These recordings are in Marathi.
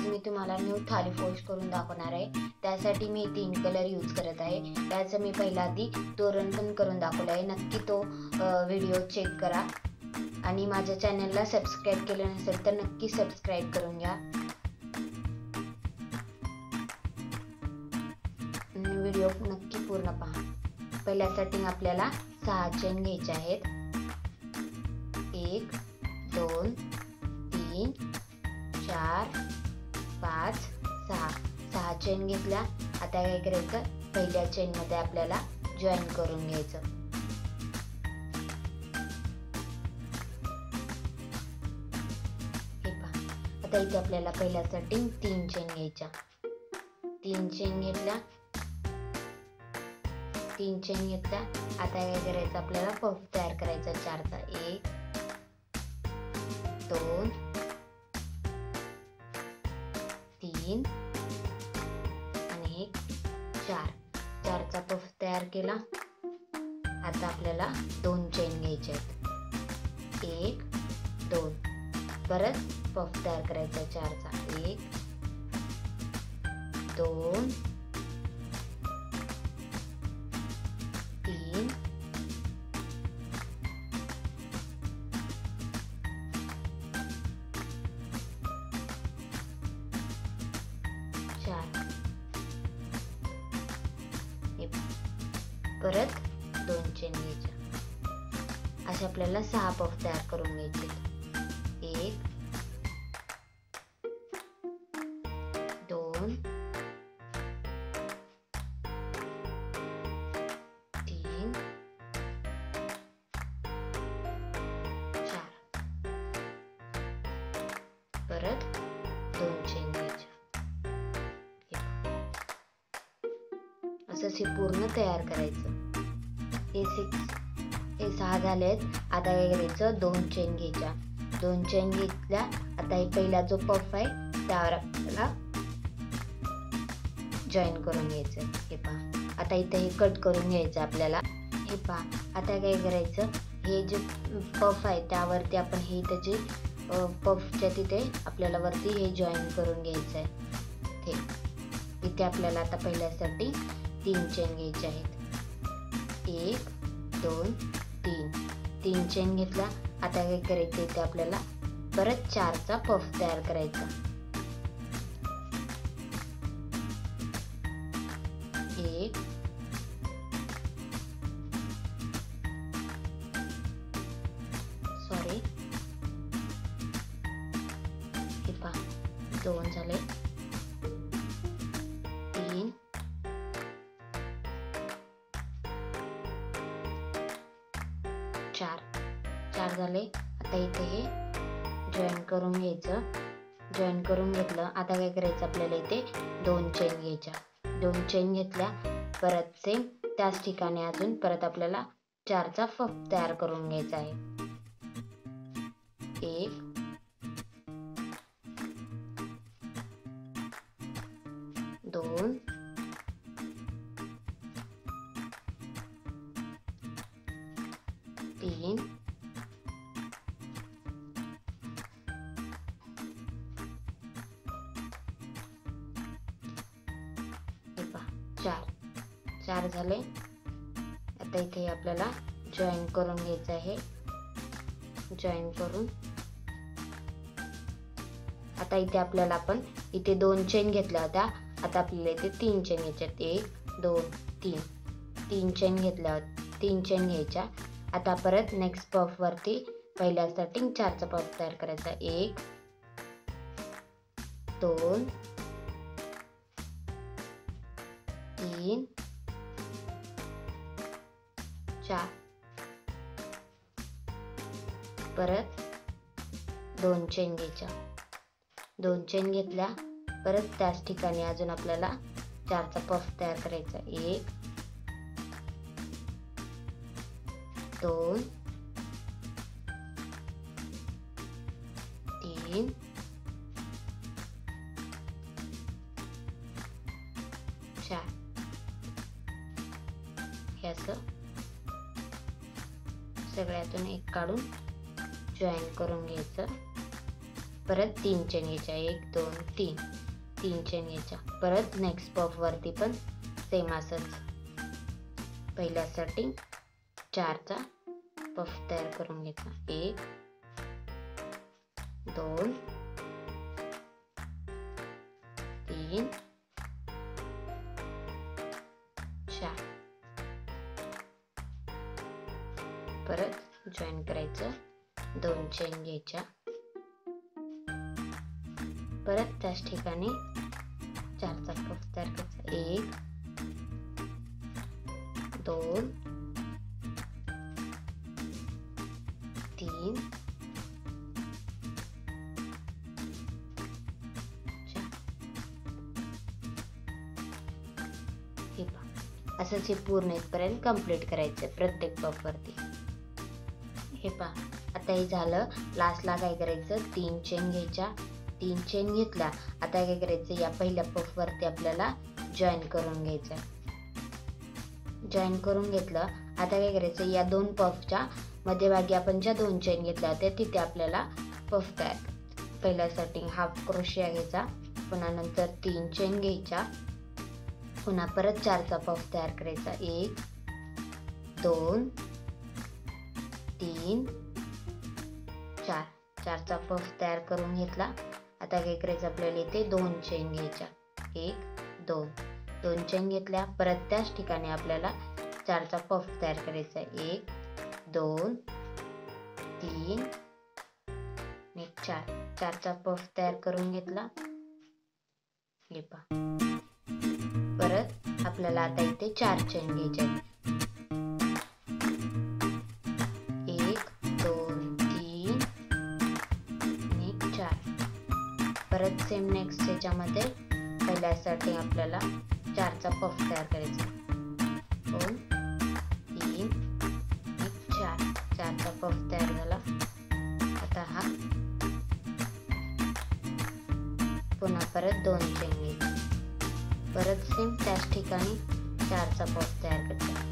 आज मी तुम्हाला न्यू थाली फोल्ड करून दाखवणार आहे। त्यासाठी मी 3 कलर यूज करत आहे। त्याचं मी पहिला आधी तोरण पण करून दाखवलं आहे। नक्की तो व्हिडिओ चेक करा आणि माझ्या चॅनलला सबस्क्राइब केले नसेल तर नक्की सबस्क्राइब करून घ्या। व्हिडिओ नक्की पूर्ण पहा। पहिल्या सेटिंग आपल्याला 6 चेन घ्यायचे आहेत। 1 2 3 4 5 6 चेन घेतल्या। आता काय करायचं, पहिल्या चेन मध्ये आपल्याला जॉईन करून घ्यायचं। हे पहा, आता इथे आपल्याला पहिल्या सेटिंग 3 चेन घ्यायच्या। 3 चेन घेतल्या। 3 चेन घेतल्या। आता काय करायचं, आपल्याला पफ तयार करायचा 4चा। 1 2 3 आणि 4 4चा पफ तयार केला। आता आपल्याला 2 चेन घ्यायचे आहेत। 1 2 परत पफ तयार करायचा 4चा। 1 2 3 4 परत 2 चेन घ्यायच्या। असे आपल्याला 6 पफ तयार करून घ्यायचे। 1 2 3 4 परत 2 चेन घ्यायच्या। असं हे पूर्ण तयार करायचं। हे 6 झालेत। आता काय करायचं, 2 चेन घ्यायच्या। 2 चेन घेतल्या। आता हे पहिला जो पफ आहे त्यावर आपल्याला जॉईन करून घ्यायचं। हे पहा, आता इथे हे कट करून घ्यायचं आपल्याला। हे पहा, आता काय करायचं, हे जे पफ आहे त्यावरती आपण हे त्याचे पफच्या तिथे आपल्याला वरती हे जॉईन करून घ्यायचं आहे। इथे आपल्याला आता पहिल्यासाठी 3 चेन घ्यायचे आहेत। 1 2 3 चेन घेतला। आता काय करायचं, इथे आपल्याला परत 4चा पफ तयार करायचा। 1 सॉरी हे पहा, 2 झाले। 3 4 झाले। आता इथे हे जॉईन करून घ्यायचं। जॉईन करून घेतलं। आता काय करायचं, आपल्याला इथे 2 चेन घ्यायच्या। 2 चेन घेतल्या। परत सेम त्याच ठिकाणी अजून परत आपल्याला 4चा पफ तयार करून घ्यायचा आहे। 1 2 3 4 झाले। आता इथे आपल्याला जॉईन करून घ्यायचं आहे। जॉईन करून आता इथे आपल्याला आपण इथे 2 चेन घेतल्या होत्या। आता आपल्याला इथे 3 चेन घ्यायच्यात। 1 2 3 चेन घेतल्या। 3 चेन घ्यायच्या। आता परत नेक्स्ट पफ वरती पहिल्या स्टार्टिंग 4चा पफ तयार करायचा। 1 2 3 4 परत 2 चेन घ्यायच्या। 2 चेन घेतल्या। परत त्याच ठिकाणी अजून आपल्याला 4चा पफ तयार करायचा। 1 2 3 4 हे असं सगळ्यातून एक काढून जॉईन करून घ्यायचं। परत 3 चेन घ्यायच्या, 1 2 3 3 चेन घ्यायच्या. परत नेक्स्ट पफ वरती पण सेम असंच पहिल्यासाठी 4चा पफ तयार करून घ्यायचा. 1 2 3 4. परत जॉईन करायचं, 2 चेन घ्यायच्या. परत त्याच ठिकाणी 4चा पफ तयार करायचा. 1 2 3 4. हे पहा, असंच हे पूर्ण इथपर्यंत कंप्लीट करायचं प्रत्येक पफ वरती. हे पहा, आता हे झालं. लास्टला काय करायचं, 3 चेन घ्यायच्या. 3 चेन घेतल्या. आता काय करायचं, या पहिल्या पफ वरती आपल्याला जॉईन करून घ्यायचं. जॉईन करून घेतलं. आता काय करायचं, या 2 पफच्या मध्यभागी आपण ज्या 2 चेन घेतल्या होत्या तिथे आपल्याला पफ तयार. पहिल्यासाठी हाफ क्रोशिया घ्यायचा, पुन्हा नंतर 3 चेन घ्यायच्या, पुन्हा परत 4चा पफ तयार करायचा. 1 2 3 4. 4चा पफ तयार करून घेतला. आता काय करायचं, आपल्याला इथे 2 चेन घ्यायच्या. 1 2 2 चेन घेतल्या. परत त्याच ठिकाणी आपल्याला 4चा पफ तयार करायचा. 1 2 3 आणि 4. 4चा पफ तयार करून घेतला. हे पहा, परत आपल्याला आता इथे 4 चेन घ्यायच्या. 1 2 3 आणि 4. परत सेम नेक्स्ट याच्यामध्ये पहिल्यासाठी आपल्याला 4चा पफ तयार करायचा. 2 3 आणि 4. 4चा पफ तयार झाला. आता हा पुन्हा परत 2 चेन घ्यायची. परत सेम त्याच ठिकाणी 4चा पफ तयार करायचा.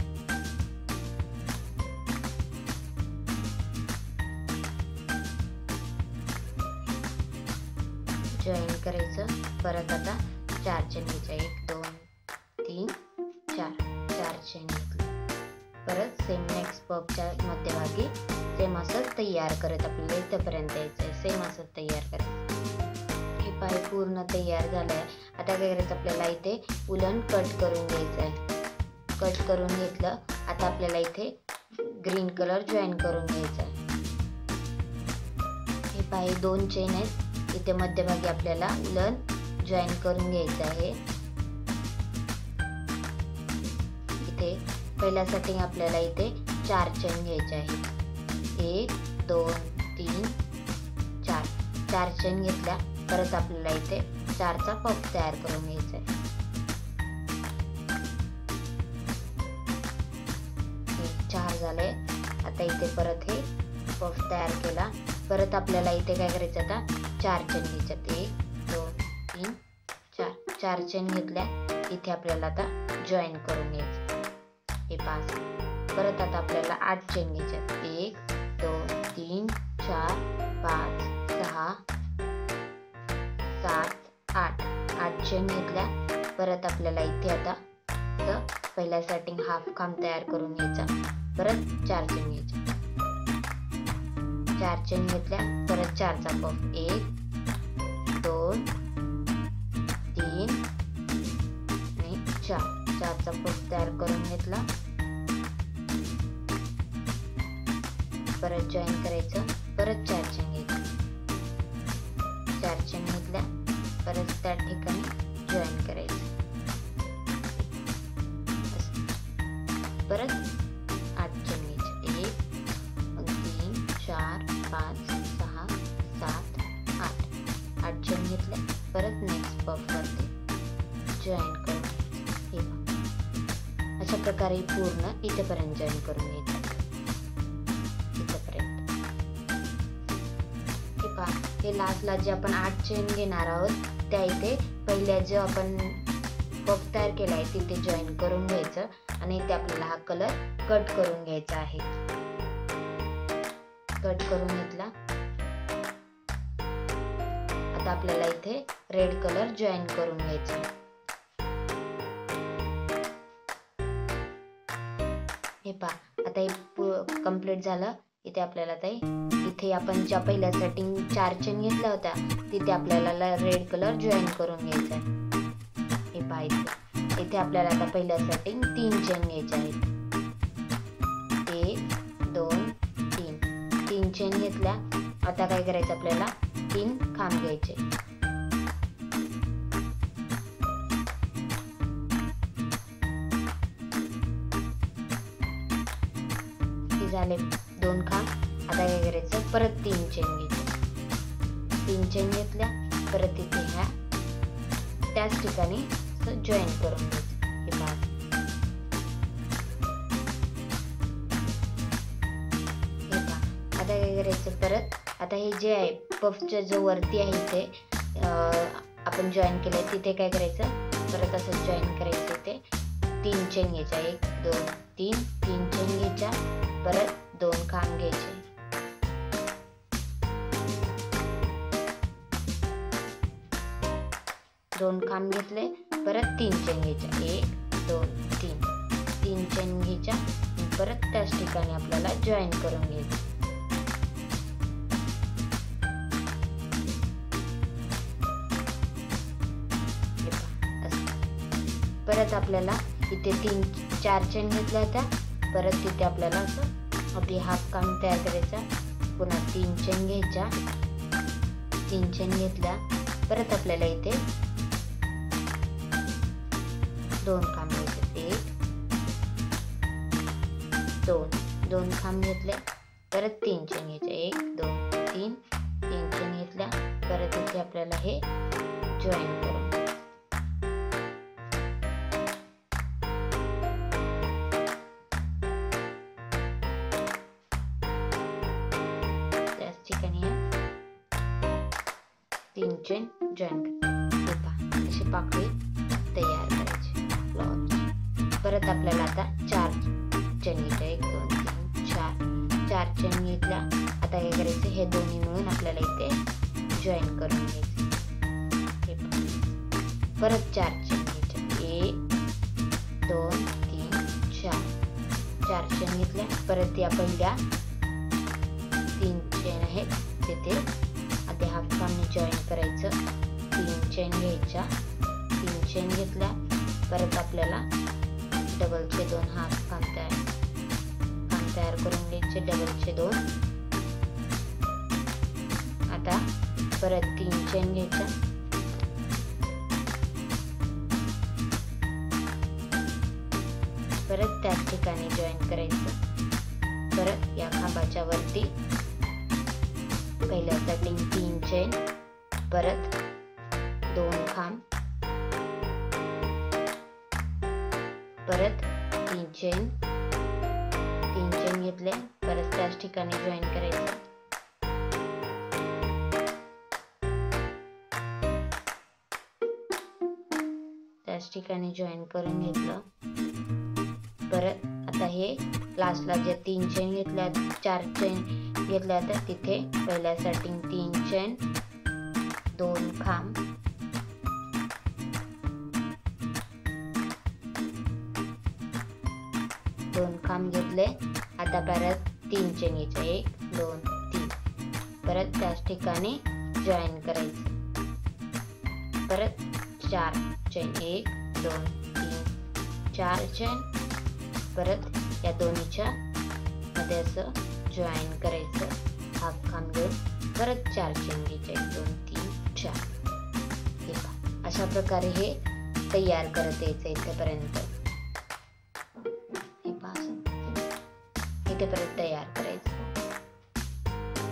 जॉईन करायचं. परत आता 4 चेन घ्यायच्या. 1 2 3 4. 4 चेन घेतली. परत सेम नेक्स्ट पफच्या मध्यभागी सेम असं तयार करत आपल्याला इथपर्यंत यायचंय. सेम असं तयार करायचं. हे पाय पूर्ण तयार झालंय. आता काय करायचं, आपल्याला इथे उलन कट करून घ्यायचं आहे. कट करून घेतलं. आता आपल्याला इथे ग्रीन कलर जॉईन करून घ्यायचा आहे. हे पाय 2 चेन आहेत. इथे मध्यभागी आपल्याला उलन जॉईन करून घ्यायचं आहे. इथे पहिल्यासाठी आपल्याला इथे 4 चेन घ्यायचे आहेत. 1 2 3 4. 4 चेन घेतल्या. परत आपल्याला इथे 4चा पफ तयार करून घ्यायचा आहे. 4 झाले. आता इथे परत हे पफ तयार केला. परत आपल्याला इथे काय करायचं, आता 4 चेन घ्यायच्यात. 1 2 3 4. 4 चेन घेतल्या. इथे आपल्याला आता जॉईन करून घ्यायचं. हे 5. परत आता आपल्याला 8 चेन घ्यायच्यात. 1 2 3 4 5 6 7 8. 8 चेन घेतल्या. परत आपल्याला इथे आता पहिल्यासाठी हाफ खांब तयार करून घ्यायचा. परत 4 चेन घ्यायच्या. 4 चेन घेतल्या. परत 4चा पफ. 1 2 3 आणि 4. 4चा पफ तयार करून घेतला. परत जॉईन करायचं. परत 4 चेन घ्यायचं. 4 चेन घेतल्या. परत त्या ठिकाणी जॉईन करायचं. परत 8 चेन घ्यायचे. 1 3 4 5 6 7 8. 8 चेन घेतल्या. परत नेक्स्ट पफ वरती जॉईन करून घ्यायचं. हे बघा, अशा प्रकारे पूर्ण इथेपर्यंत जॉईन करून घ्यायचं. इथेपर्यंत हे पहा, हे लास्टला जे आपण 8 चेन घेणार आहोत त्या इथे पहिल्या जो आपण पफ तयार केला आहे तिथे जॉईन करून घ्यायचं आणि इथे आपल्याला हा कलर कट करून घ्यायचा आहे. कट करून घेतला. आता आपल्याला इथे रेड कलर जॉईन करून घ्यायचा आहे. हे पहा आता हे कंप्लीट झालं. इथे आपल्याला इथे आपण ज्या पहिल्या सेटिंग 4 चेन घेतल्या होत्या तिथे आपल्याला रेड कलर जॉईन करून घ्यायचा आहे. हे पहा इथे आपल्याला आता पहिल्या सेटिंग 3 चेन घ्यायच्या आहेत. 1 2 3 चेन घेतल्या. आता काय करायचं आपल्याला 3 खांब घ्यायचे. हे झाले 2 खांब. आता काय करायचं परत 3 चेन घ्यायचे. 3 चेन घेतल्या. परत इथे ह्या त्याच ठिकाणी जॉईन करून घ्यायचं. हे पहा आता काय करायचं परत आता हे जे आहे पफच्या जो वरती आहे इथे आपण जॉईन केलंय तिथे काय करायचं परत असं जॉईन करायचं. इथे 3 चेन घ्यायच्या. 1 2 3 चेन घ्यायच्या. परत 2 खांब घ्यायचे. दोन खांब घेतले. परत 3 चेन घ्यायच्या. 1 2 3 चेन घ्यायच्या. परत त्याच ठिकाणी आपल्याला जॉईन करून घ्यायचं. परत आपल्याला इथे 4 चेन घेतल्या होत्या. परत तिथे आपल्याला असं आपली हाफ खांब तयार करायचा. पुन्हा 3 चेन घ्यायच्या. 3 चेन घेतल्या. परत आपल्याला इथे 2 खांब घ्यायचे. 1 2 खांब घेतले. परत 3 चेन घ्यायचे. 1 2 3 चेन घेतल्या. परत इथे आपल्याला हे जॉईन करून ठिकाणी 3 चेन जॉईन करायचे. अशी पाकळी तयार करायची फ्लॉवरची. परत आपल्याला आता 4 चेन घ्यायच्या. 1 2 3 4 चेन घेतल्या. आता काय करायचं हे दोन्ही मिळून आपल्याला इथे जॉईन करून घ्यायचं. परत 4 चेन घ्यायच्या. 1 2 3 4 चेन घेतल्या. परत या पहिल्या 3 चेन आहेत तिथे आता हाफ खांब जॉईन करायचं. 3 चेन घ्यायच्या. 3 चेन घेतल्या. परत आपल्याला डबलचे 2 हाफ खांब तयार करून घ्यायचे. डबलचे 2. आता परत 3 चेन घ्यायच्या. परत त्याच ठिकाणी जॉईन करायचं. परत या खांबाच्या वरती पहिल्या सेटिंग 3 चेन. परत 2 खांब. परत 3 चेन घेतले. परत त्याच ठिकाणी जॉईन करायचं. त्याच ठिकाणी जॉईन करून घेतलं. परत आता हे लास्टला जे 3 चेन घेतल्या 4 चेन घेतल्या तर तिथे पहिल्या सेटिंग 3 चेन 2 खांब. घेतले. आता परत 3 चेन घ्यायच्या. 1 2 3 परत त्याच ठिकाणी जॉईन करायचं. परत 4 चेन 1 2 3 4 चेन. परत या दोन्हीच्या मध्ये असं जॉईन करायचं. हाफ खांब घेऊन परत 4 चेन घ्यायचे. 1 2 3 4. हे पहा अशा प्रकारे हे तयार करत यायचं इथेपर्यंत. हे पहा इथेपर्यंत तयार करायचं.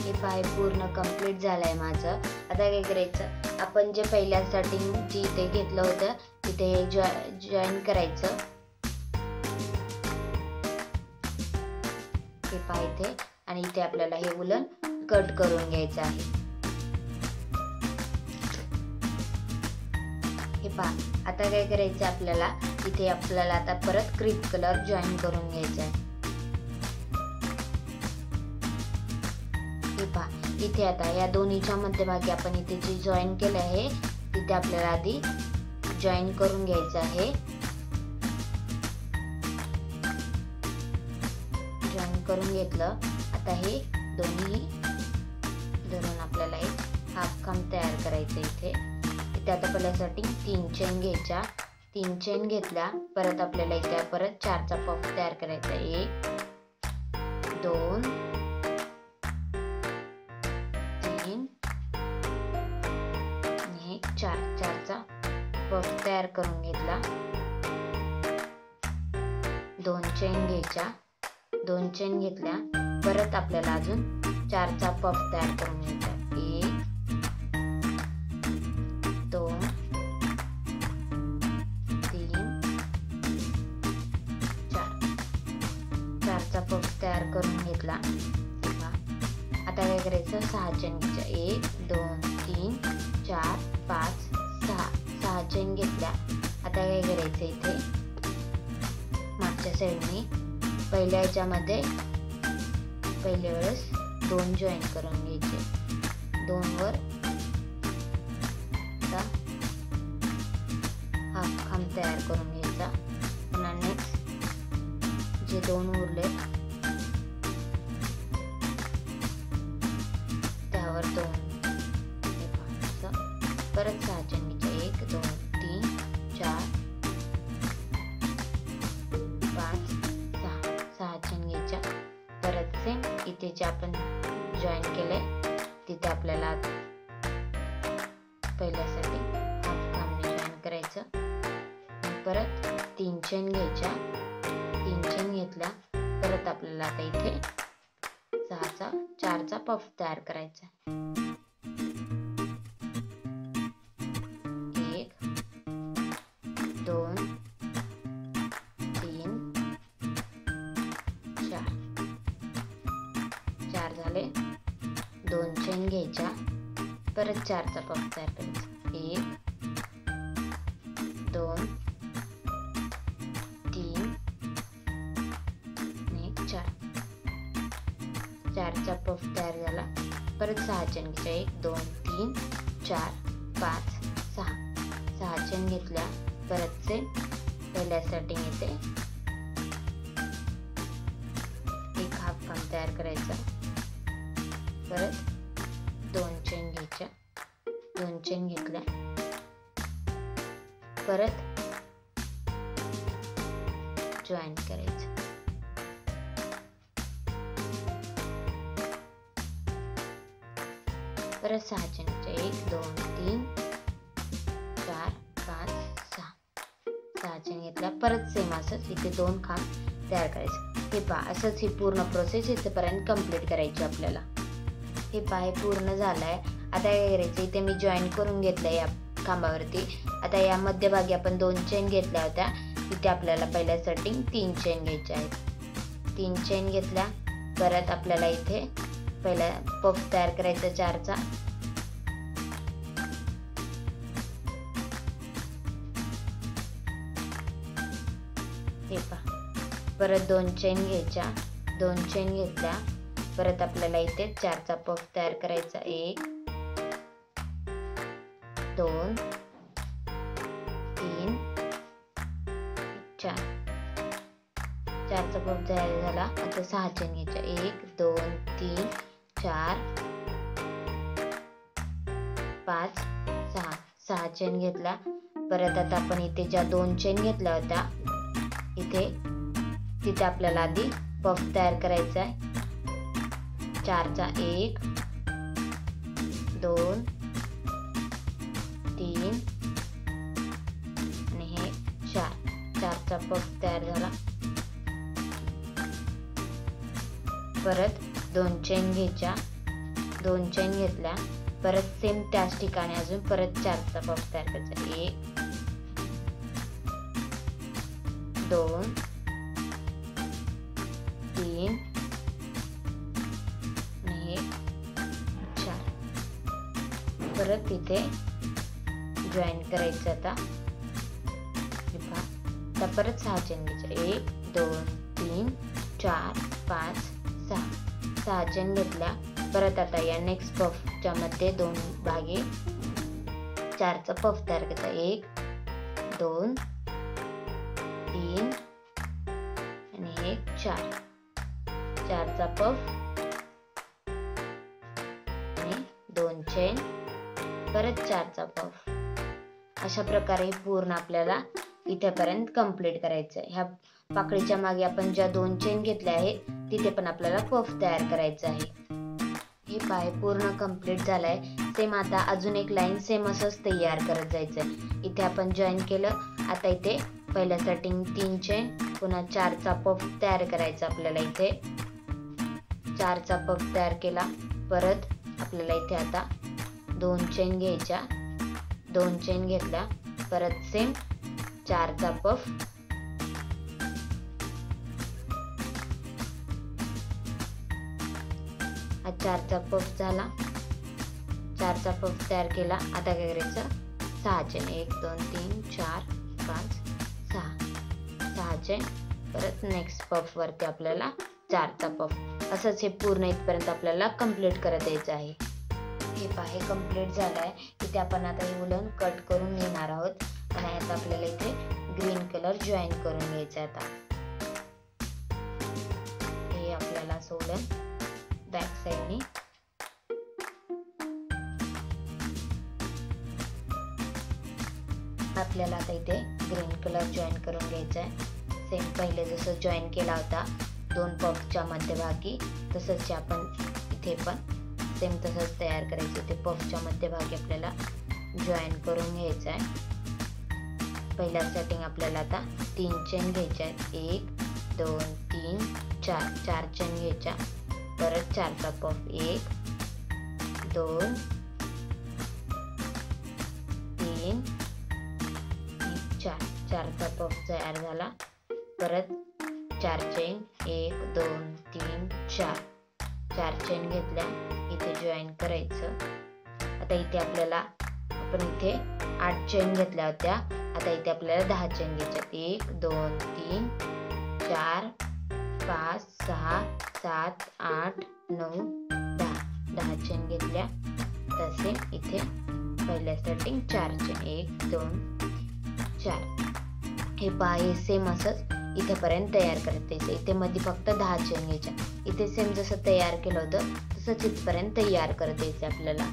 हे पहा पूर्ण कंप्लीट झालंय माझं. आता काय करायचं आपण जे पहिल्या स्टार्टिंग जी इथे घेतलं होतं तिथे जॉईन करायचं. हे पहा इथे आणि इथे आपल्याला हे उलन कट करून घ्यायचं आहे. हे पहा आता काय करायचं आपल्याला इथे आपल्याला आता परत क्रीप कलर जॉईन करून घ्यायचा आहे. हे पहा इथे आता या दोन्हीच्या मध्यभागी आपण इथे जे जॉईन केलं आहे तिथे आपल्याला आधी जॉईन करून घ्यायचं आहे. जॉईन करून घेतलं. आता हे दोन्ही धरून आपल्याला एक हाफ खांब तयार करायचं. इथे आता पहिल्यासाठी 3 चेन घ्यायच्या. 3 चेन घेतल्या. परत आपल्याला इथे परत 4चा पफ तयार करायचा. 1 2 3 आणि 4चा पफ तयार करून घेतला. 2 चेन घ्यायच्या. 2 चेन घेतल्या. परत आपल्याला अजून 4चा पफ तयार करून घ्यायचा. 1 2 3 4 4चा पफ तयार करून घेतला. आता काय करायचं 6 चेन घ्यायच्या. 1 2 3 4 5 6 चेन घेतल्या. आता काय करायचं इथे मागच्या साईडने पहिल्या ह्याच्यामध्ये पहिल्या वेळेस 2 जॉईन करून घ्यायचे. 2 वर हाफ खांब तयार करून घ्यायचा. पुन्हा नेक्स्ट जे 2 उरले त्यावर 2 परत 6 चेन घ्यायच्या. 1 2 3 4 5 6 चेन घ्यायच्या. परत सेम इथे जे आपण जॉईन केलंय तिथे आपल्याला पहिल्यासाठी हाफ खांबने जॉईन करायचं. परत 3 चेन घ्यायच्या. 3 चेन घेतल्या. परत आपल्याला आता इथे 4चा पफ तयार करायचा. 1 2 3 4 झाले. 2 चेन घ्यायच्या. परत 4चा पफ तयार करायचा. 1 2 3 आणि 4चा पफ तयार झाला. परत 6 चेन घ्यायच्या. 1 2 3 4 5 6 चेन घेतल्या. परत से पहिल्या स्टार्टिंग येते एक हाफ खांब तयार करायचा. परत 2 चेन घ्यायच्या. 2 चेन घेतल्या. परत जॉईन करायचं. परत 6 चेन घ्यायच्या. 1 2 3 4 5 6 चेन घेतल्या. परत सेम असंच इथे 2 खांब तयार करायचे. हे पहा असंच ही पूर्ण प्रोसेस इथेपर्यंत कंप्लीट करायची आपल्याला. हे पहा हे पूर्ण झालंय. आता काय करायचं इथे मी जॉईन करून घेतलंय या खांबावरती. आता या मध्यभागी आपण 2 चेन घेतल्या होत्या तिथे आपल्याला पहिल्या स्टार्टिंग 3 चेन घ्यायच्या आहेत. 3 चेन घेतल्या. परत आपल्याला इथे पहिला पफ तयार करायचा 4चा. हे पहा परत 2 चेन घ्यायच्या. 2 चेन घेतल्या. परत आपल्याला इथे 4चा पफ तयार करायचा. 1 2 3 4 4चा पफ तयार झाला. आता 6 चेन घ्यायच्या. 1 2 3 4 5 6 चेन घेतल्या. परत आता आपण इथे ज्या 2 चेन घेतल्या होत्या तिथे आपल्याला आधी पफ तयार करायचा आहे. 4चा 1 2 3 आणि हे 4चा पफ तयार झाला. परत 2 चेन घ्यायच्या. 2 चेन घेतल्या. परत सेम त्याच ठिकाणी अजून परत 4चा पफ तयार करायचा. 1 2 3 आणि 4 परत तिथे जॉईन करायचं. आता परत 6 चेन घ्यायच्या. 1 2 3 4 5 6 चेन घेतल्या. परत आता या नेक्स्ट पफच्या मध्ये 2 भागे 4चा पफ तयार करायचा. 1 2 3 आणि 1 4. 4चा पफ आणि 2 चेन, परत 4चा पफ. अशा प्रकारे पूर्ण आपल्याला इथेपर्यंत कंप्लीट करायचं. ह्या पाकळीच्या मागे आपण ज्या 2 चेन घेतल्या आहेत तिथे पण आपल्याला पफ तयार करायचं आहे. हे पाय पूर्ण कंप्लीट झालाय. सेम आता अजून एक लाईन सेम असंच तयार करत जायचंय. इथे आपण जॉईन केलं. आता इथे पहिल्या स्टार्टिंग 3 चेन, पुन्हा 4चा पफ तयार करायचा आपल्याला. इथे 4चा पफ तयार केला. परत आपल्याला इथे आता 2 चेन घ्यायच्या. 2 चेन घेतल्या. परत सेम 4चा पफ, हा 4चा पफ झाला. 4चा पफ तयार केला. आता काय करायचं, 6 चेन, 1 2 3 4 5 6 चेन. परत नेक्स्ट पफ वरती आपल्याला 4चा पफ. असंच हे पूर्ण इथपर्यंत आपल्याला कंप्लीट करत यायचं आहे. हे पाहे कंप्लीट झालंय. इथे आपण आता हे उलन कट करून घेणार आहोत आणि आता आपल्याला इथे ग्रीन कलर जॉईन करून घ्यायचा. आता हे आपल्याला सोलन बॅक साइडनी आपल्याला आता इथे ग्रीन कलर जॉईन करून घ्यायचा आहे. सेम पहिले जसं जॉईन केला होता 2 पफच्या मध्यभागी, तसंच आपण इथे पण सेम तसंच तयार करायचं. ते पफच्या मध्यभागी आपल्याला जॉईन करून घ्यायचं आहे. पहिल्या स्टार्टिंग आपल्याला आता 3 चेन घ्यायच्या आहेत. 1 2 3 4 चेन घ्यायच्या. परत 4चा पफ 1 2 3 4. 4चा पफ तयार झाला. परत 4 चेन 1 2 3 4 चेन घेतल्या. इथे जॉईन करायचं. आता इथे आपल्याला आपण इथे 8 चेन घेतल्या होत्या. आता इथे आपल्याला 10 चेन घ्यायच्या. 1 2 3 4 5 6 7 8 9 10 चेन घेतल्या. तसे इथे पहिल्या स्टार्टिंग 4 चेन 1 2 4. हे पहा, हे सेम असंच इथेपर्यंत तयार करायचं. इथे मध्ये फक्त 10 चेन घ्यायच्या. इथे सेम जसं तयार केलं होतं तसंच इथपर्यंत तयार करत यायचं आपल्याला.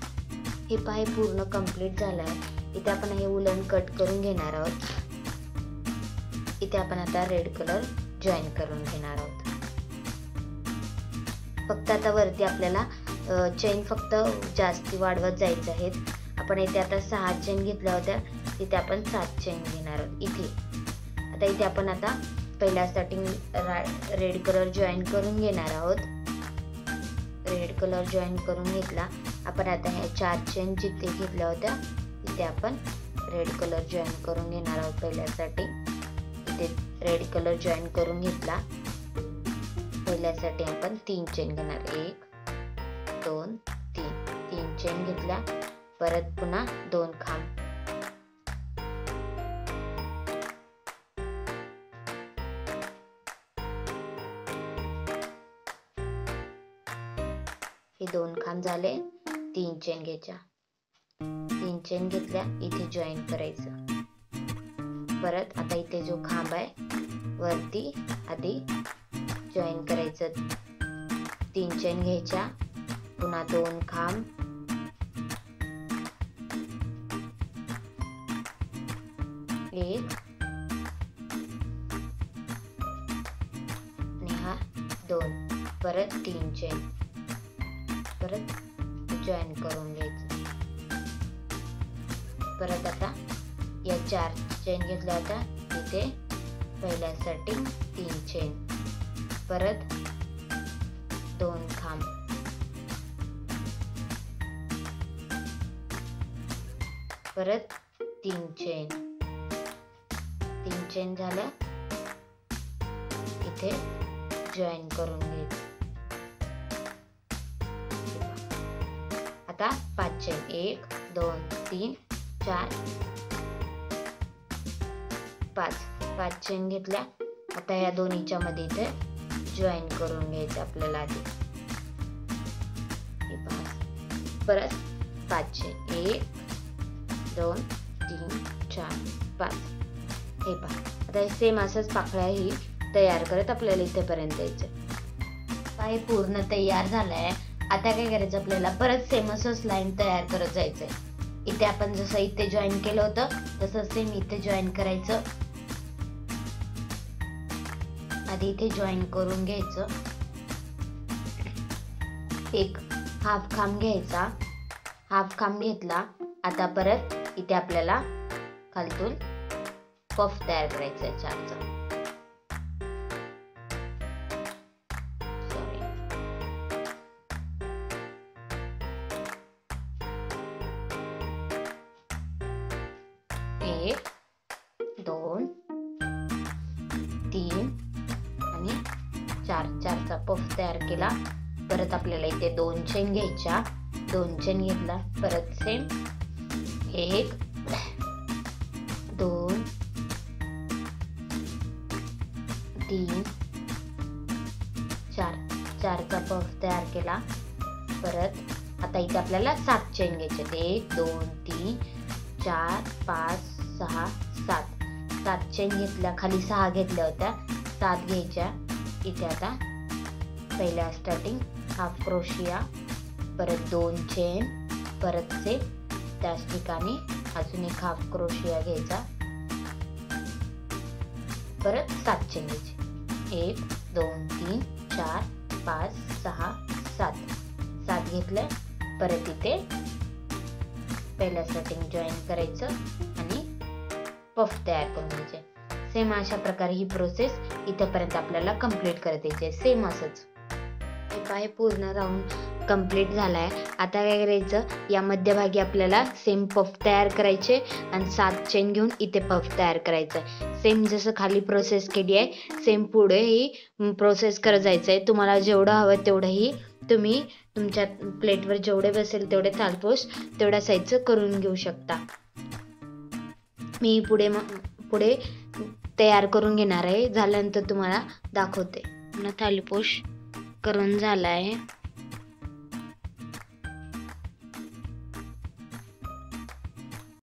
हे पहा, हे पूर्ण कंप्लीट झालंय. इथे आपण हे उलन कट करून घेणार आहोत. इथे आपण आता रेड कलर जॉईन करून घेणार आहोत. फक्त आता वरती आपल्याला चेन फक्त जास्ती वाढवत जायचं आहेत. आपण इथे आता 6 चेन घेतल्या होत्या, तिथे आपण 7 चेन घेणार आहोत. इथे आता इथे आपण आता पहिल्या स्टार्टिंग रेड कलर जॉईन करून घेणार आहोत. रेड कलर जॉईन करून घेतला. आपण आता ह्या 4 चेन जिथे घेतल्या होत्या तिथे आपण रेड कलर जॉईन करून घेणार आहोत. पहिल्यासाठी इथे रेड कलर जॉईन करून घेतला. पहिल्यासाठी आपण 3 चेन घेणार. 1 2 3 चेन घेतल्या. परत पुन्हा 2 खांब. हे 2 खांब झाले. 3 चेन घ्यायच्या. 3 चेन घेतल्या. इथे जॉईन करायचं. परत आता इथे जो खांब आहे वरती आधी जॉईन करायचं. 3 चेन घ्यायच्या. पुन्हा 2 खांब. एक आणि हा 2. परत 3 चेन. परत जॉईन करून घ्यायचं. परत आता या 4 चेन घेतल्या होत्या तिथे पहिल्यासाठी 3 चेन. परत 2 खांब. परत 3 चेन. 3 चेन झालं. इथे जॉईन करून घ्यायचं. आता 5 चेन. 1 2 3 4 5 चेन घेतल्या. आता या दोन्हीच्या मध्ये इथे जॉईन करून घ्यायचं आपल्याला. आधी परत 5 चेन, 1 2 3 4 5. हे पहा, आता सेम असंच पाकळ्या ही तयार करत आपल्याला इथेपर्यंत यायचं. हे पूर्ण तयार झालंय. आता काय करायचं आपल्याला, परत सेम असंच लाईन तयार करत जायचंय. इथे आपण जसं इथे जॉईन केलं होतं तसं सेम इथे जॉईन करायचं. आधी इथे जॉईन करून घ्यायचं. एक हाफ खांब घ्यायचा. हाफ खांब घेतला. आता परत इथे आपल्याला खालतून पफ तयार करायचा आहे 4चा. एक 2 3 आणि 4चा पफ तयार केला. परत आपल्याला इथे 2 चेन घ्यायच्या. 2 चेन घेतला. परत सेम 1 2 3 4 4चा पफ तयार केला. परत आता इथे आपल्याला 7 चेन घ्यायचे. 1 2 3 4 5 6 7. 7 चेन घेतल्या. खाली 6 घेतल्या होत्या, 7 घ्यायच्या. इथे आता पहिल्या स्टार्टिंग हाफ क्रोशिया, परत 2 चेन, परत से त्याच ठिकाणी अजून एक हाफ क्रोशिया घ्यायचा. परत 7 चेन घ्यायचे. 1 2 3 4 5 6 7. 7 घेतले. परत इथे पहिल्या स्टार्टिंग जॉईन करायचं आणि पफ तयार करून घ्यायचे. सेम अशा प्रकारे ही प्रोसेस इथेपर्यंत आपल्याला कंप्लीट करता यायची. सेम असंच हे पूर्ण राऊंड कंप्लीट झालाय. आता काय करायचं, या मध्यभागी आपल्याला सेम पफ तयार करायचे आणि 7 चेन घेऊन इथे पफ तयार करायचं. सेम जसं खाली प्रोसेस केली आहे सेम पुढे ही प्रोसेस करत जायचं आहे. तुम्हाला जेवढं हवं तेवढंही तुम्ही तुमच्या प्लेटवर जेवढे बसेल तेवढे थालपोस तेवढ्या साईजचं करून घेऊ शकता. मी पुढे तयार करून घेणार आहे. झाल्यानंतर तुम्हाला दाखवते. थालीपोश करून झाला आहे.